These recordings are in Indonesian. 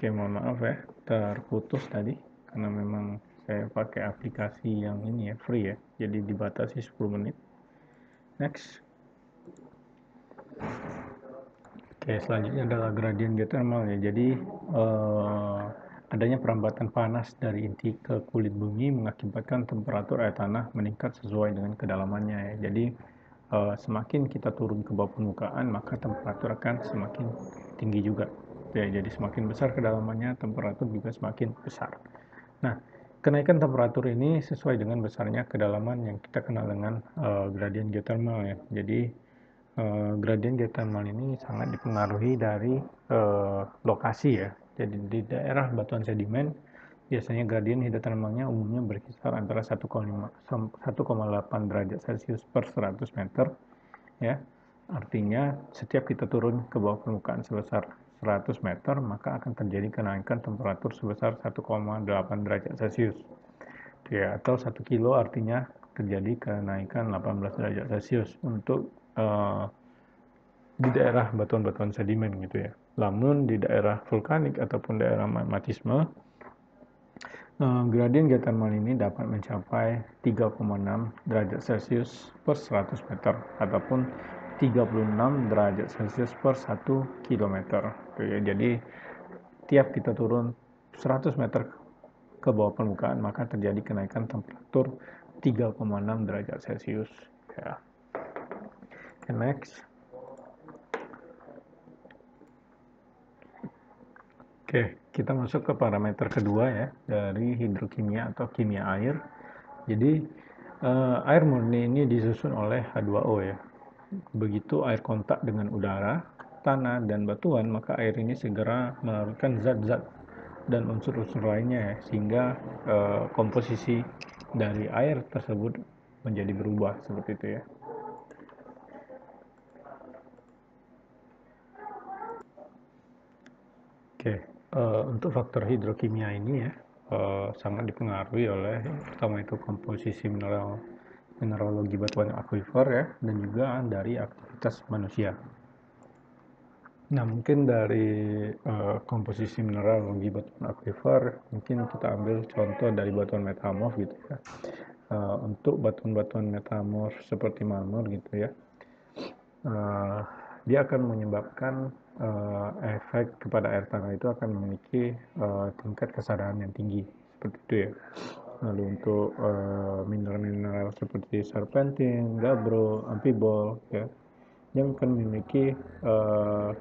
Oke, mohon maaf ya, terputus tadi karena memang saya pakai aplikasi yang ini ya, free ya, jadi dibatasi 10 menit. Next. Oke, selanjutnya adalah gradien geothermal ya. Jadi adanya perambatan panas dari inti ke kulit bumi mengakibatkan temperatur air tanah meningkat sesuai dengan kedalamannya ya. Jadi semakin kita turun ke bawah permukaan, maka temperatur akan semakin tinggi juga. Ya, jadi semakin besar kedalamannya, temperatur juga semakin besar. Nah, kenaikan temperatur ini sesuai dengan besarnya kedalaman yang kita kenal dengan gradien geothermal ya. Jadi gradien geothermal ini sangat dipengaruhi dari lokasi ya. Jadi di daerah batuan sedimen biasanya gradien hidrotermalnya umumnya berkisar antara 1,8 derajat Celcius per 100 meter ya. Artinya setiap kita turun ke bawah permukaan sebesar 100 meter maka akan terjadi kenaikan temperatur sebesar 1,8 derajat Celcius. Ya, atau 1 kilo artinya terjadi kenaikan 18 derajat Celcius untuk di daerah batuan-batuan sedimen gitu ya. Namun di daerah vulkanik ataupun daerah magmatisme, gradien geothermal ini dapat mencapai 3,6 derajat Celcius per 100 meter ataupun 36 derajat Celcius per 1 kilometer. Jadi tiap kita turun 100 meter ke bawah permukaan maka terjadi kenaikan temperatur 3,6 derajat Celcius. Ya. Okay, next. Oke, kita masuk ke parameter kedua ya dari hidrokimia atau kimia air. Jadi air murni ini disusun oleh H2O ya. Begitu air kontak dengan udara, tanah, dan batuan, maka air ini segera melarutkan zat-zat dan unsur-unsur lainnya ya, sehingga komposisi dari air tersebut menjadi berubah seperti itu ya. Oke, untuk faktor hidrokimia ini ya sangat dipengaruhi oleh pertama itu komposisi mineralogi batuan akuifer ya, dan juga dari aktivitas manusia. Nah, mungkin dari komposisi mineralogi batuan akuifer, mungkin kita ambil contoh dari batuan metamorf gitu ya. Untuk batuan-batuan metamorf seperti marmer gitu ya, dia akan menyebabkan efek kepada air tanah itu akan memiliki tingkat kesadaran yang tinggi seperti itu ya. Lalu untuk mineral-mineral seperti serpentin, gabbro, amphibol ya, yang akan memiliki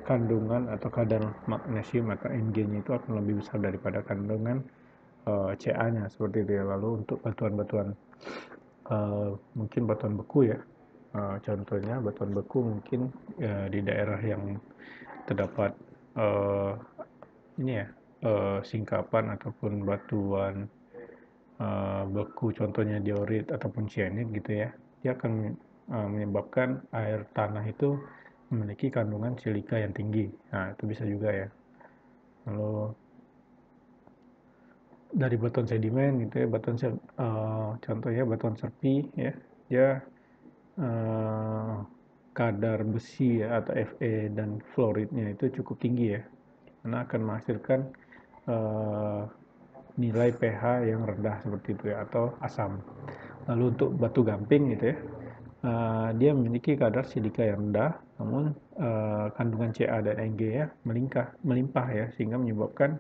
kandungan atau kadar magnesium atau Mg-nya itu akan lebih besar daripada kandungan Ca-nya seperti itu ya. Lalu untuk batuan-batuan mungkin batuan beku ya, contohnya batuan beku mungkin di daerah yang terdapat ini ya singkapan ataupun batuan beku, contohnya diorit ataupun cyanide gitu ya, dia akan menyebabkan air tanah itu memiliki kandungan silika yang tinggi. Nah, itu bisa juga ya. Lalu dari batuan sedimen gitu ya, contohnya batuan serpi ya, dia kadar besi ya, atau Fe dan fluoridnya itu cukup tinggi ya, karena akan menghasilkan nilai pH yang rendah seperti itu ya, atau asam. Lalu untuk batu gamping gitu ya, dia memiliki kadar silika yang rendah, namun kandungan Ca dan Mg ya melimpah ya, sehingga menyebabkan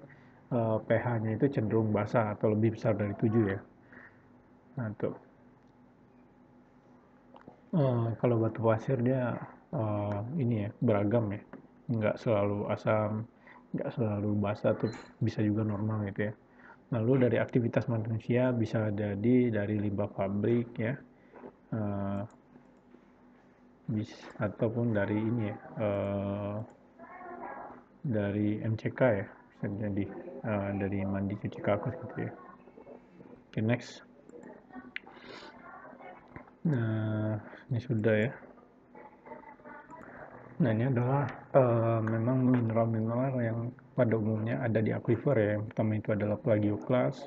pH-nya itu cenderung basa atau lebih besar dari 7 ya. Nah, tuh. Kalau batu pasir dia ini ya beragam ya, nggak selalu asam, nggak selalu basa, tuh bisa juga normal gitu ya. Lalu dari aktivitas manusia bisa jadi dari limbah pabrik ya, ataupun dari ini ya, dari MCK ya, bisa jadi dari mandi cuci kakus gitu ya. Oke, next. Nah, ini sudah ya. Nah, ini adalah memang mineral-mineral yang pada umumnya ada di aquifer ya. Yang pertama itu adalah plagioclase,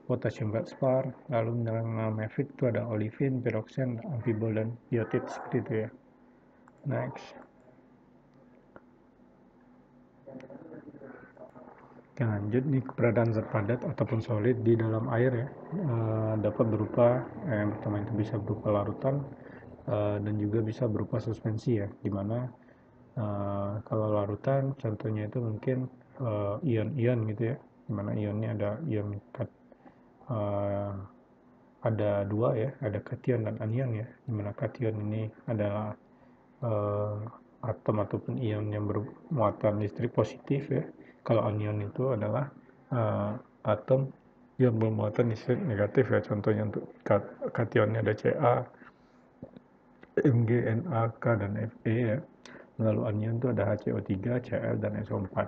potassium feldspar, lalu mineral mafic itu ada olivine, pyroxene, amphibol, dan biotit seperti itu ya. Next. Oke, lanjut nih, keberadaan zat padat ataupun solid di dalam air ya, dapat berupa yang pertama itu bisa berupa larutan, dan juga bisa berupa suspensi ya, dimana kalau larutan contohnya itu mungkin ion-ion gitu ya, dimana ionnya ada ion uh, ada dua ya, ada kation dan anion ya, dimana kation ini adalah atom ataupun ion yang bermuatan listrik positif ya. Kalau anion itu adalah atom yang bermuatan listrik negatif ya. Contohnya untuk kationnya ada Ca, Mg, Na, K, dan Fe ya. Lalu anion itu ada HCO3, Cl, dan SO4.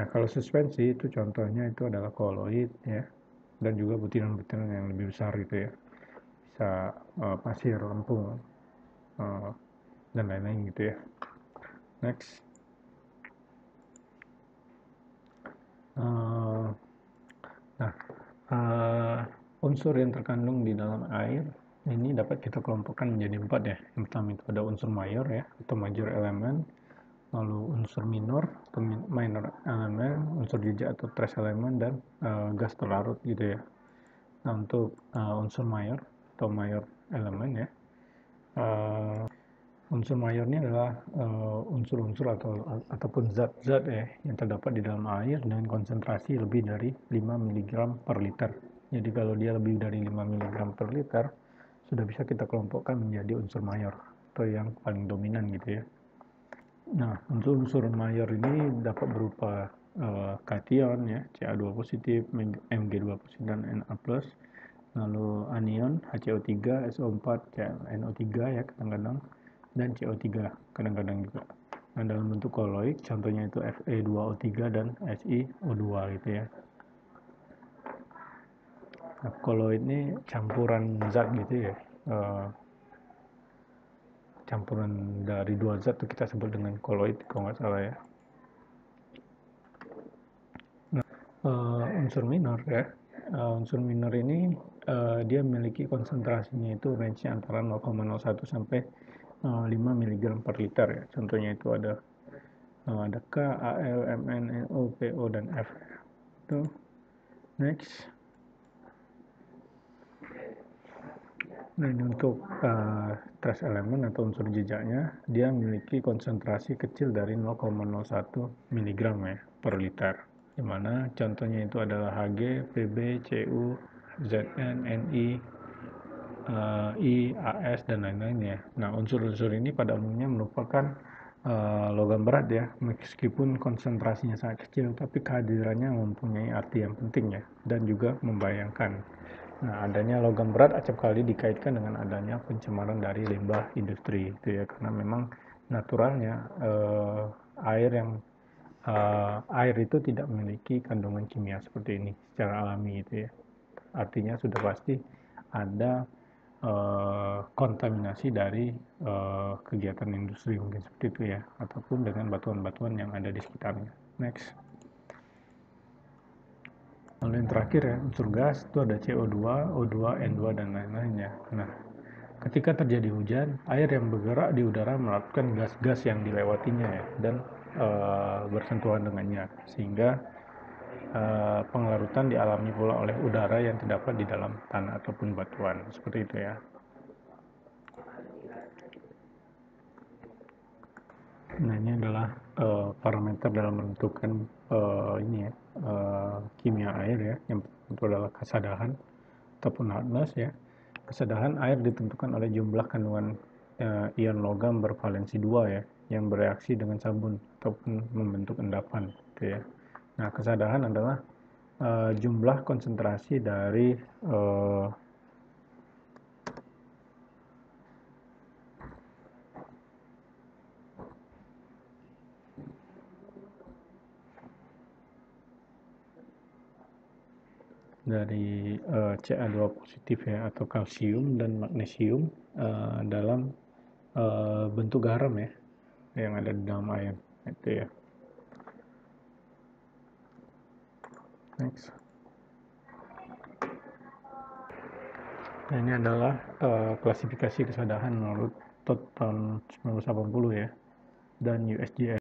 Nah, kalau suspensi itu contohnya itu adalah koloid ya, dan juga butiran-butiran yang lebih besar gitu ya. Bisa pasir, lempung, dan lain-lain gitu ya. Next. Nah, unsur yang terkandung di dalam air ini dapat kita kelompokkan menjadi 4 ya. Yang pertama itu ada unsur mayor ya, atau major element, lalu unsur minor atau minor element, unsur jejak atau trace element, dan gas terlarut gitu ya. Nah, untuk unsur mayor atau mayor element ya, unsur mayor ini adalah unsur-unsur ataupun zat-zat ya yang terdapat di dalam air dengan konsentrasi lebih dari 5 mg per liter. Jadi kalau dia lebih dari 5 mg per liter, sudah bisa kita kelompokkan menjadi unsur mayor atau yang paling dominan gitu ya. Nah, unsur-unsur mayor ini dapat berupa kation ya, Ca2 positif, Mg2 positif, dan Na+, lalu anion HCO3, SO4, NO3 ya kadang-kadang, dan CO3 kadang-kadang juga. Nah, dalam bentuk koloid contohnya itu Fe2O3 dan SiO2 gitu ya. Nah, koloid ini campuran zat gitu ya, campuran dari dua zat itu kita sebut dengan koloid kalau nggak salah ya. Nah, unsur minor ya, unsur minor ini dia memiliki konsentrasinya itu range-nya antara 0,01 sampai 5 mg per liter ya. Contohnya itu ada K, Al, Mn, NO, PO, dan F. Itu. Next. Nah, ini untuk trace element atau unsur jejaknya, dia memiliki konsentrasi kecil dari 0,01 mg ya per liter. Di mana contohnya itu adalah Hg, Pb, Cu, Zn, Ni, I, As, dan lain-lainnya. Nah, unsur-unsur ini pada umumnya merupakan logam berat ya, meskipun konsentrasinya sangat kecil, tapi kehadirannya mempunyai arti yang penting ya, dan juga membayangkan. Nah, adanya logam berat acap kali dikaitkan dengan adanya pencemaran dari limbah industri, itu ya, karena memang naturalnya air itu tidak memiliki kandungan kimia seperti ini secara alami, itu ya. Artinya sudah pasti ada kontaminasi dari kegiatan industri mungkin seperti itu ya, ataupun dengan batuan-batuan yang ada di sekitarnya. Next. Lalu yang terakhir ya, unsur gas itu ada CO2, O2, N2, dan lain-lainnya. Nah, ketika terjadi hujan, air yang bergerak di udara melakukan gas-gas yang dilewatinya ya, dan bersentuhan dengannya, sehingga penglarutan dialami pula oleh udara yang terdapat di dalam tanah ataupun batuan, seperti itu ya. Nah, ini adalah parameter dalam menentukan kimia air ya, yang itu adalah kesadahan ataupun hardness ya. Kesadahan air ditentukan oleh jumlah kandungan ion logam bervalensi 2 ya, yang bereaksi dengan sabun ataupun membentuk endapan gitu ya. Nah, kesadahan adalah jumlah konsentrasi dari Ca2 positif ya, atau kalsium dan magnesium dalam bentuk garam ya yang ada di dalam air itu ya. Next. Nah, ini adalah klasifikasi kesadahan menurut TOT tahun 1980 ya, dan USGS